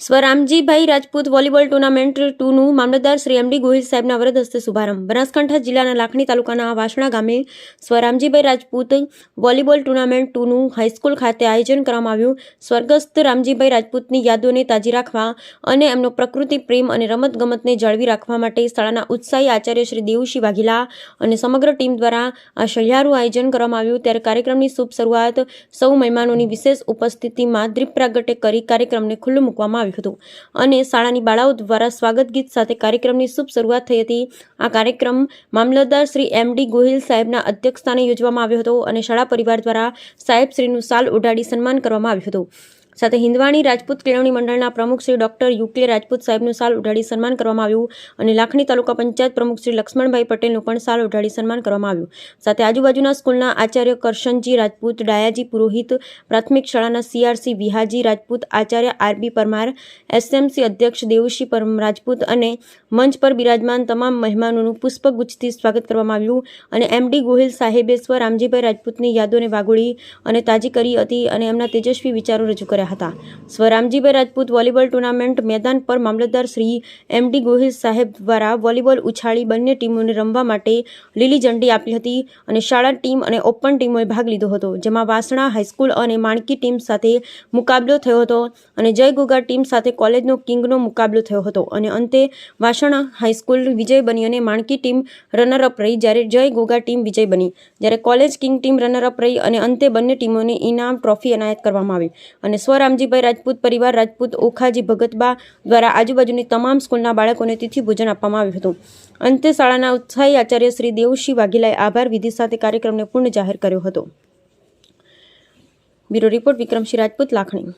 સ્વરામજીભાઈ Rajput volleyball tournament 2નું મામલતદાર Shri MD Gohil સાહેબના વરદ હસ્તે શુભારંભ. બનાસકાંઠા જિલ્લાના લાખણી તાલુકાના વાસણા ગામે સ્વરામજીભાઈ રાજપૂત વોલીબોલ ટુર્નામેન્ટ 2નું હાઈસ્કૂલ ખાતે આયોજન કરવામાં આવ્યું. સ્વર્ગસ્થ રામજીભાઈ રાજપૂતની યાદોને તાજી રાખવા અને એમનો પ્રકૃતિ પ્રેમ અને રમતગમતને જાળવી રાખવા માટે શાળાના ઉત્સાહી આચાર્ય શ્રી દેવુસિંહ વાઘેલા અને સમગ્ર ટીમ દ્વારા આ સહિયારું આયોજન કરવામાં આવ્યું. ત્યારે કાર્યક્રમની શુભ શરૂઆત સૌ મહેમાનોની વિશેષ ઉપસ્થિતિમાં દીપ પ્રાગટ્ય કરી કાર્યક્રમને ખુલ્લું મૂકવામાં આવ્યું હતું અને શાળાની બાળાઓ દ્વારા સ્વાગત ગીત સાથે કાર્યક્રમની શુભ શરૂઆત થઈ હતી. આ કાર્યક્રમ મામલતદાર શ્રી એમડી ગોહિલ સાહેબના અધ્યક્ષસ્થાને યોજવામાં આવ્યો હતો અને શાળા પરિવાર દ્વારા સાહેબ શ્રીનું શાલ ઓઢાડી સન્માન કરવામાં આવ્યું હતું. સાથે હિન્દવાણી રાજપૂત કેળવણી મંડળના પ્રમુખ શ્રી ડોક્ટર યુકે રાજપૂત સાહેબનું શાલ ઓઢાડી સન્માન કરવામાં આવ્યું અને લાખણી તાલુકા પંચાયત પ્રમુખ શ્રી લક્ષ્મણભાઈ પટેલનું પણ શાલ ઓઢાડી સન્માન કરવામાં આવ્યું. સાથે આજુબાજુના સ્કૂલના આચાર્ય કરશનજી રાજપૂત, ડાયાજી પુરોહિત, પ્રાથમિક શાળાના CRC વિહાજી Rajput, Acharya RB Parmar, SMC અધ્યક્ષ દેવુસિંહ રાજપૂત અને મંચ પર બિરાજમાન તમામ મહેમાનોનું પુષ્પગુચ્છથી સ્વાગત કરવામાં આવ્યું અને એમડી ગોહિલ સાહેબે રામજીભાઈ રાજપૂતની યાદોને વાગોળી અને તાજી કરી હતી અને એમના તેજસ્વી વિચારો રજૂ કર્યા હતા. સ્વરામજીભાઈ રાજપૂત વોલીબોલ ટુર્નામેન્ટ મેદાન પર મામલતદાર શ્રી એમડી ગોહિલ સાહેબ દ્વારા વોલીબોલ ઉછાળી બંને ટીમોને રમવા માટે લીલી ઝંડી આપી હતી અને શાળા ટીમ અને ઓપન ટીમોએ ભાગ લીધો હતો, જેમાં વાસણા હાઈસ્કૂલ અને માણકી ટીમ સાથે મુકાબલો થયો હતો અને જય ગોગા ટીમ સાથે કોલેજનો કિંગનો મુકાબલો થયો હતો અને અંતે વાસણા હાઈસ્કૂલ વિજય બની અને માણકી ટીમ રનરઅપ રહી, જ્યારે જય ગોગા ટીમ વિજય બની, જ્યારે કોલેજ કિંગ ટીમ રનરઅપ રહી અને અંતે બંને ટીમોને ઇનામ ટ્રોફી એનાયત કરવામાં આવી. અને સ્વરામજીભાઈ રાજપૂત પરિવાર રાજપૂત ઓખાજી ભગતબા દ્વારા આજુબાજુની તમામ સ્કૂલના બાળકોને તિથિ ભોજન આપવામાં આવ્યું હતું. અંતે શાળાના ઉત્સાહી આચાર્ય શ્રી દેવુસિંહ વાઘેલાએ આભાર વિધિ સાથે કાર્યક્રમને પૂર્ણ જાહેર કર્યો હતો. Bureau report Vikramsinh Rajput, Lakhani.